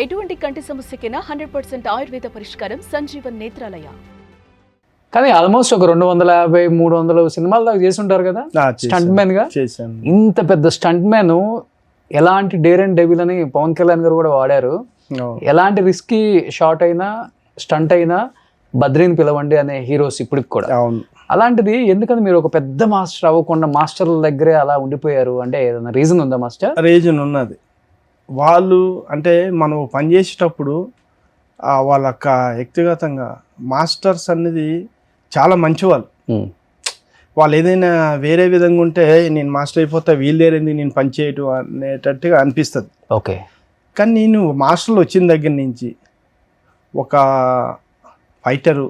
ఎటువంటి కంటి సమస్యకైనా 100% ఆయుర్వేద పరిష్కారం సంజీవన్ నేత్రాలయ. కానీ ఆల్మోస్ట్ ఒక 250-300 సినిమాల దాకా చేసి ఉంటారు కదా స్టంట్ మ్యాన్ గా. ఇంత పెద్ద స్టంట్ మ్యాన్ ఎలాంటి డేర్ అండ్ డెవిల్ అని పవన్ కళ్యాణ్ గారు కూడా వాడారు. ఎలాంటి రిస్కీ షాట్ అయినా స్టంట్ అయినా బద్రీని పిలవండి అనే హీరోస్ ఇప్పటికి కూడా. అలాంటిది ఎందుకని మీరు ఒక పెద్ద మాస్టర్ అవ్వకుండా మాస్టర్ల దగ్గరే అలా ఉండిపోయారు? అంటే ఏదైనా రీజన్ ఉందా మాస్టర్? రీజన్ ఉన్నది. వాళ్ళు అంటే మనం పనిచేసేటప్పుడు వాళ్ళ వ్యక్తిగతంగా మాస్టర్స్ అనేది చాలా మంచివాళ్ళు. వాళ్ళు ఏదైనా వేరే విధంగా ఉంటే నేను మాస్టర్ అయిపోతా వీళ్ళు దేరేంది నేను పని చేయటం అనేటట్టుగా అనిపిస్తుంది. ఓకే. కానీ నేను మాస్టర్లు వచ్చిన దగ్గర నుంచి ఒక ఫైటరు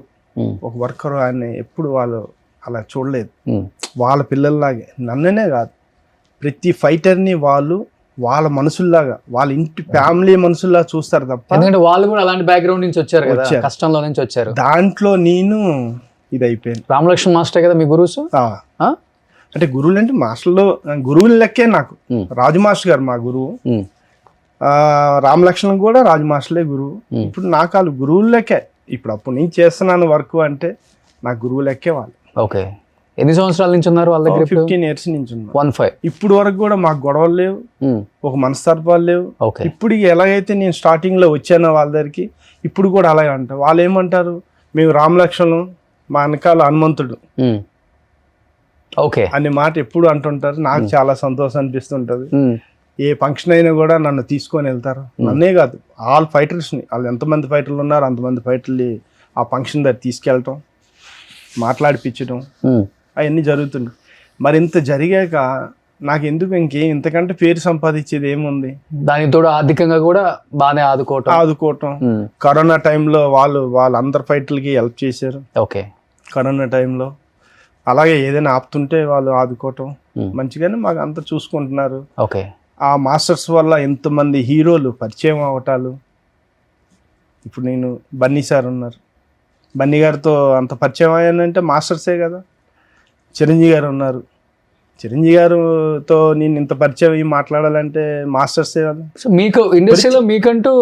ఒక వర్కరు అని ఎప్పుడు వాళ్ళు అలా చూడలేదు. వాళ్ళ పిల్లల్లాగే నన్ననే కాదు ప్రతి ఫైటర్ని వాళ్ళు వాళ్ళ మనుషుల్లాగా వాళ్ళ ఇంటి ఫ్యామిలీ మనుషుల్లా చూస్తారు తప్ప. ఎందుకంటే వాళ్ళు కూడా అలాంటి బ్యాక్గ్రౌండ్ నుంచి వచ్చారు కదా, కష్టంలో నుంచి వచ్చారు. దాంట్లో నేను ఇది అయిపోయాను. రామలక్ష్మణ్ మాస్టర్ కదా మీ గురువు? అంటే గురువులు అంటే మాస్టర్లో గురువుల లెక్కే నాకు. రాజు మాస్టర్ గారు మా గురువు, రామలక్ష్మణ్ కూడా రాజు మాస్టర్లే గురువు. ఇప్పుడు నాకు వాళ్ళు గురువుల లెక్కే. ఇప్పుడు అప్పుడు నేను చేస్తున్నాను వర్క్ అంటే నాకు గురువు లెక్కే వాళ్ళు. ఓకే. ఎన్ని సంవత్సరాల నుంచి ఉన్నారు వాళ్ళ దగ్గర? 15 years నుంచి ఉన్నారు. 15. ఇప్పుడు వరకు కూడా మాకు గొడవలు లేవు, ఒక మనస్తాపాలు లేవు. ఓకే. ఇప్పుడు ఎలాగైతే నేను స్టార్టింగ్ లో వచ్చానో వాళ్ళ దగ్గరికి ఇప్పుడు కూడా అలాగే అంటారు. వాళ్ళు ఏమంటారు, మేము రామలక్ష్మణులు మా వెనకాల హనుమంతుడు ఓకే అనే మాట ఎప్పుడు అంటుంటారు. నాకు చాలా సంతోషం అనిపిస్తుంటది. ఏ ఫంక్షన్ అయినా కూడా నన్ను తీసుకొని వెళ్తారు. నన్నే కాదు ఆల్ ఫైటర్స్ని, వాళ్ళు ఎంతమంది ఫైటర్లు ఉన్నారు అంతమంది ఫైటర్లు ఆ ఫంక్షన్ దగ్గర తీసుకెళ్ళటం, మాట్లాడిపించడం అవన్నీ జరుగుతుంది. మరి ఇంత జరిగాక నాకు ఎందుకు ఇంతకంటే పేరు సంపాదించేది ఏముంది? దానికి తోడు ఆర్థికంగా కూడా బాగానే ఆదుకోవటం. కరోనా టైంలో వాళ్ళందరు ఫైటర్లకి హెల్ప్ చేశారు. ఓకే. కరోనా టైంలో అలాగే ఏదైనా ఆపుతుంటే వాళ్ళు ఆదుకోవటం మంచిగానే మాకు అంతా చూసుకుంటున్నారు. ఓకే. ఆ మాస్టర్స్ వల్ల ఎంతమంది హీరోలు పరిచయం అవటాలు. ఇప్పుడు నేను బన్నీ సార్ ఉన్నారు, బన్నీ గారితో అంత పరిచయం అయ్యానంటే మాస్టర్సే కదా. చిరంజీవి గారు ఉన్నారు, చిరంజీవి గారితో నేను ఇంత పరిచయం అయ్యి మాట్లాడాలంటే మాస్టర్సే కదా. సో మీకు ఇండస్ట్రీలో మీకంటూ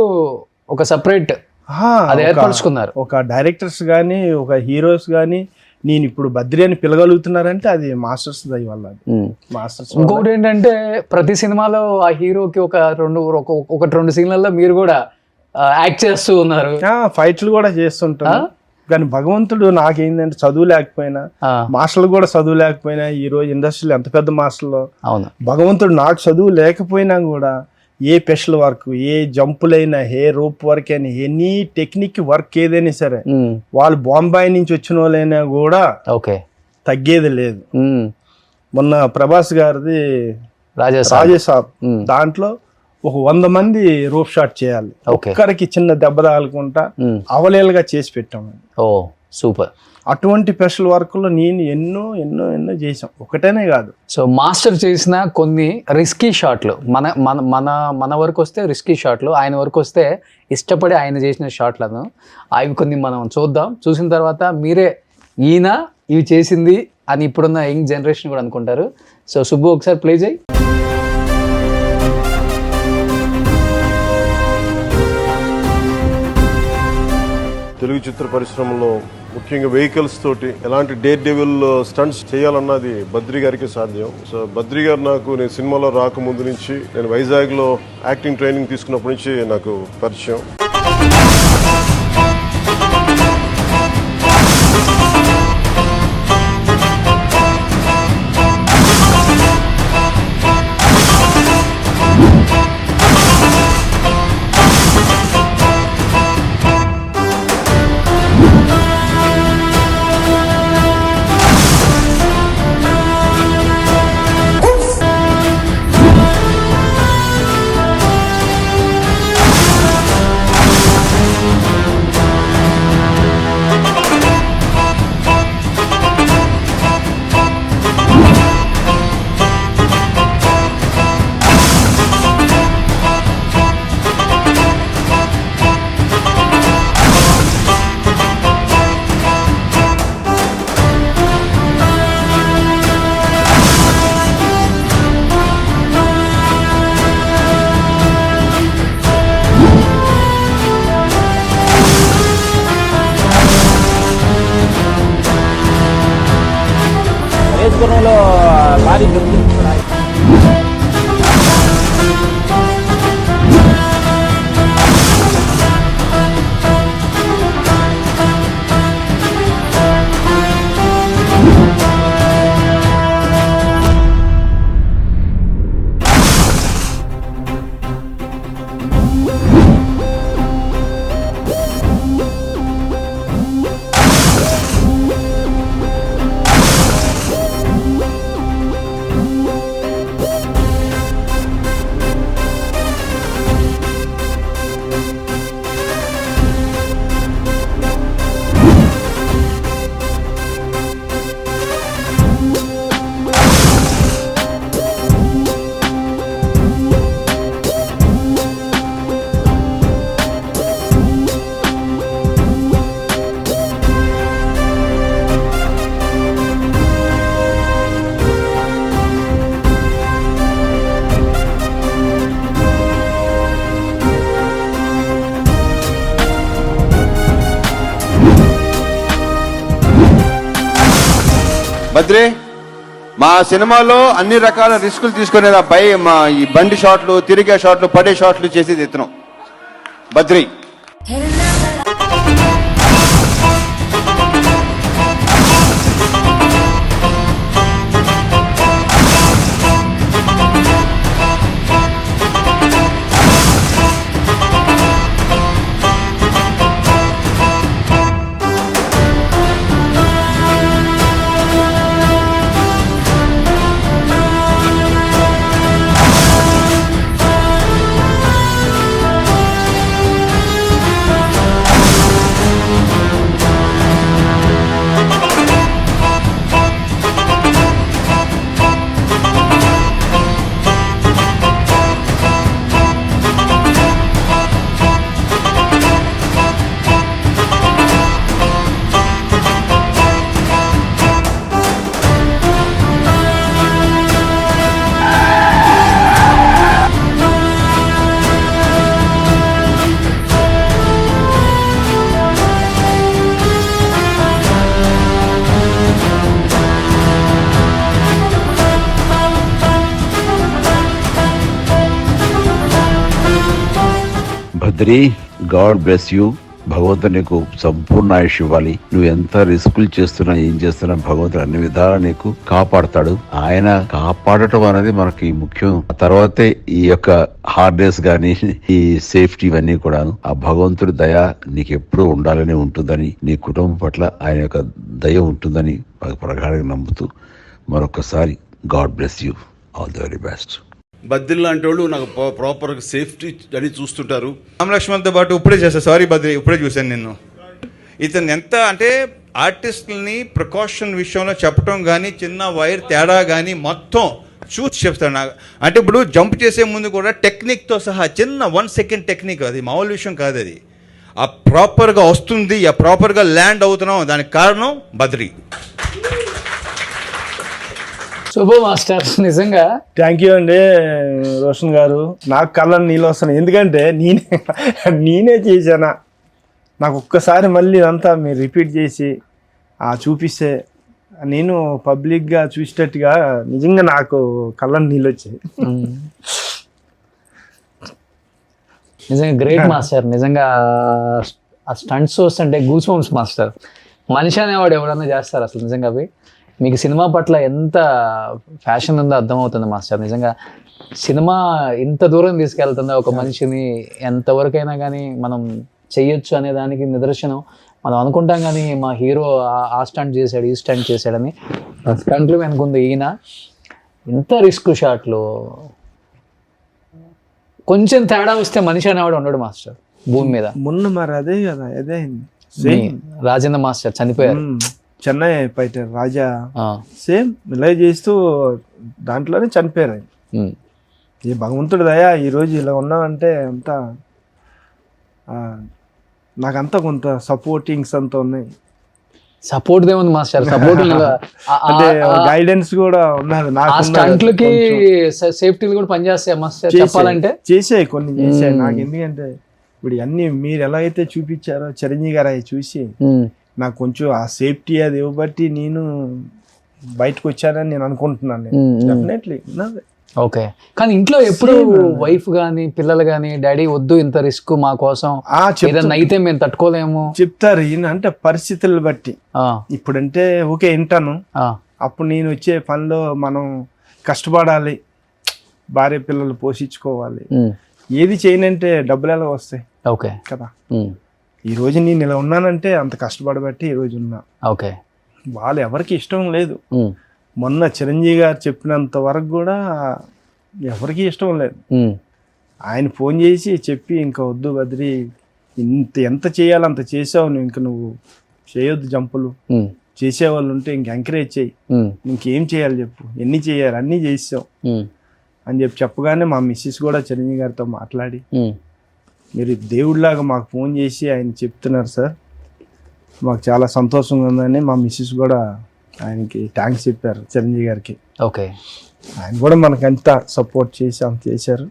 ఒక సపరేట్ ఏర్పరచుకున్నారు. ఒక డైరెక్టర్స్ కానీ ఒక హీరోస్ కానీ నేను ఇప్పుడు బద్రి అని పిలగలుగుతున్నారంటే అది మాస్టర్స్ దయ వల్ల. మాస్టర్స్. ఇంకొకటి ఏంటంటే ప్రతి సినిమాలో ఆ హీరోకి ఒకటి రెండు సీన్లలో మీరు కూడా యాక్ట్ చేస్తూ ఉన్నారు, ఫైట్లు కూడా చేస్తుంటారు. కానీ భగవంతుడు నాకేంటంటే చదువు లేకపోయినా, మాస్టర్లు కూడా చదువు లేకపోయినా, ఈ రోజు ఇండస్ట్రీలో ఎంత పెద్ద మాస్టర్లు, భగవంతుడు నాకు చదువు లేకపోయినా కూడా ఏ స్పెషల్ వర్క్, ఏ జంపులైనా, ఏ రోప్ వర్క్ అయినా, ఎనీ టెక్నిక్ వర్క్ ఏదైనా సరే వాళ్ళు బాంబాయి నుంచి వచ్చిన వాళ్ళైనా కూడా తగ్గేది లేదు. మొన్న ప్రభాస్ గారిది రాజేసాబ్ దాంట్లో ఒక 100 మంది రోప్ షాట్ చేయాలి, ఒక్కరికి చిన్న దెబ్బ తగలకుండా అవలేలుగా చేసి పెట్టాము. సూపర్. అటువంటి స్పెషల్ వర్క్లో నేను ఎన్నో ఎన్నో ఎన్నో చేసాం, ఒకటేనే కాదు. సో మాస్టర్ చేసిన కొన్ని రిస్కీ షాట్లు మన మన మన మన వరకు వస్తే రిస్కీ షాట్లు, ఆయన వరకు వస్తే ఇష్టపడి ఆయన చేసిన షాట్లను అవి కొన్ని మనం చూద్దాం. చూసిన తర్వాత మీరే ఈయన ఇవి చేసింది అని ఇప్పుడున్న యంగ్ జనరేషన్ కూడా అనుకుంటారు. సో సుబ్బు ఒకసారి ప్లే చేయి. తెలుగు చిత్ర పరిశ్రమలో ముఖ్యంగా వెహికల్స్ తోటి ఎలాంటి డేర్ డెవిల్ స్టంట్స్ చేయాలన్నది బద్రి గారికి సాధ్యం. సో బద్రి గారు నాకు నేను సినిమాలో రాకముందు నుంచి, నేను వైజాగ్లో యాక్టింగ్ ట్రైనింగ్ తీసుకున్నప్పటి నుంచి నాకు పరిచయం. బద్రి, మా సినిమాలో అన్ని రకాల రిస్కులు తీసుకునేది అబ్బాయి. మా ఈ బండి షాట్లు, తిరిగే షాట్లు, పడే షాట్లు చేసేది ఇతను Badri. Badri, God bless you. భగవంతుడు నీకు సంపూర్ణ ఆయుష్ ఇవ్వాలి. నువ్వు ఎంత రిస్కులు చేస్తున్నా, ఏం చేస్తున్నా, భగవంతుడు అన్ని విధాలా నీకు కాపాడతాడు. ఆయన కాపాడటం అనేది మనకి ముఖ్యం. ఆ తర్వాతే ఈ యొక్క హార్డ్నెస్ గానీ, ఈ సేఫ్టీ ఇవన్నీ కూడా ఆ భగవంతుడి దయ నీకు ఎప్పుడూ ఉండాలని ఉంటుందని, నీ కుటుంబం పట్ల ఆయన యొక్క దయ ఉంటుందని ప్రగాఢంగా నమ్ముతూ మరొకసారి God bless you. All the very best. Badri లాంటి వాళ్ళు నాకు ప్రాపర్గా సేఫ్టీ అని చూస్తుంటారు. రామలక్ష్మణ్తో పాటు ఇప్పుడే చేస్తాను. సారీ బద్రి, ఇప్పుడే చూశాను నిన్ను. ఇతను ఎంత అంటే ఆర్టిస్టులని ప్రికాషన్ విషయంలో చెప్పడం కానీ, చిన్న వైర్ తేడా కానీ మొత్తం చూసి చెప్తాడు నాకు. అంటే ఇప్పుడు జంప్ చేసే ముందు కూడా టెక్నిక్తో సహా చిన్న 1 సెకండ్ టెక్నిక్, అది మామూలు విషయం కాదు. అది ఆ ప్రాపర్గా వస్తుంది, ఆ ప్రాపర్గా ల్యాండ్ అవుతున్నాం, దానికి కారణం బద్రి. శుభ మాస్టర్, నిజంగా థ్యాంక్ యూ అండి రోషన్ గారు. నాకు కళ్ళని నీళ్ళు వస్తున్నాయి, ఎందుకంటే నేనే చేశానా. నాకు ఒక్కసారి మళ్ళీ అంతా మీరు రిపీట్ చేసి చూపిస్తే నేను పబ్లిక్గా చూసేటట్టుగా నిజంగా నాకు కళ్ళని నీళ్ళు వచ్చాయి. నిజంగా గ్రేట్ మాస్టర్. నిజంగా ఆ స్టంట్స్ వస్తుంటే గూస్ బంప్స్ మాస్టర్. మనిషి అనేవాడు ఎవడన్నా చేస్తారు అసలు. నిజంగా అవి మీకు సినిమా పట్ల ఎంత ఫ్యాషన్ ఉందో అర్థమవుతుంది మాస్టర్. నిజంగా సినిమా ఇంత దూరం తీసుకెళ్తుందా ఒక మనిషిని, ఎంతవరకైనా కానీ మనం చెయ్యొచ్చు అనే దానికి నిదర్శనం. మనం అనుకుంటాం కానీ మా హీరో ఆ స్టంట్ చేశాడు, ఈ స్టంట్ చేశాడని. ఆ స్టంట్లు వెనుకుంది ఈయన. ఇంత రిస్క్ షాట్లు, కొంచెం తేడా వస్తే మనిషి అనేవాడు ఉండడు మాస్టర్ భూమి మీద. మొన్న మరి అదే కదా, అదే రాజేంద్ర మాస్టర్ చనిపోయారు, చెన్నై ఫైటర్ రాజా. సేమ్ ఇలా చేస్తూ దాంట్లోనే చనిపోయారు ఆయన. ఈ భగవంతుడి దయ ఈరోజు ఇలా ఉన్నామంటే అంతా నాకంతా కొంత సపోర్టింగ్స్ అంతా ఉన్నాయి. సపోర్ట్ ఏముంది మాస్టర్, సపోర్ట్ అంటే గైడెన్స్ కూడా ఉన్నారు. స్టంట్లకి సేఫ్టీలు కూడా పనిచేస్తాయి మాస్టర్ చెప్పాలంటే. చేసాయి, కొన్ని చేసాయి. నాకు ఎందుకంటే ఇప్పుడు అన్ని మీరు ఎలా అయితే చూపించారో చిరంజీవి గారు అవి చూసి నాకు కొంచెం ఆ సేఫ్టీ అది ఇవ్వబట్టి నేను బయటకు వచ్చానని నేను అనుకుంటున్నాను. Definitely okay. కానీ ఇంట్లో ఎప్పుడు వైఫ్ గానీ పిల్లలు గానీ డాడీ వద్దు ఇంత రిస్క్ మా కోసం, ఏదన్నా అయితే మేము తట్టుకోలేము చెప్తారు. ఈయన అంటే పరిస్థితులు బట్టి ఇప్పుడంటే ఓకే వింటాను, అప్పుడు నేను వచ్చే పనిలో మనం కష్టపడాలి, భార్య పిల్లలు పోషించుకోవాలి, ఏది చేయనంటే డబ్బులు ఎలా వస్తాయి ఓకే కదా. ఈ రోజు నేను ఇలా ఉన్నానంటే అంత కష్టపడబట్టి ఈ రోజు ఉన్నా. ఓకే. వాళ్ళు ఎవరికి ఇష్టం లేదు. మొన్న చిరంజీవి గారు చెప్పినంత వరకు కూడా ఎవరికి ఇష్టం లేదు. ఆయన ఫోన్ చేసి చెప్పి ఇంకా వద్దు బద్రి, ఎంత చేయాలో అంత చేసావు నువ్వు, ఇంక నువ్వు చేయొద్దు జంపులు, చేసేవాళ్ళు ఉంటే ఇంక ఎంకరేజ్ చేయి, ఇంకేం చేయాలి చెప్పు, ఎన్ని చేయాలి అన్నీ చేసావు అని చెప్పగానే మా మిస్సెస్ కూడా చిరంజీవి గారితో మాట్లాడి మీరు దేవుడిలాగా మాకు ఫోన్ చేసి ఆయన చెప్తున్నారు సార్, మాకు చాలా సంతోషంగా ఉందని మా మిస్సెస్ కూడా ఆయనకి థ్యాంక్స్ చెప్పారు చిరంజీవి గారికి. ఓకే. ఆయన కూడా మనకు అంత సపోర్ట్ చేసి అంత చేశారు.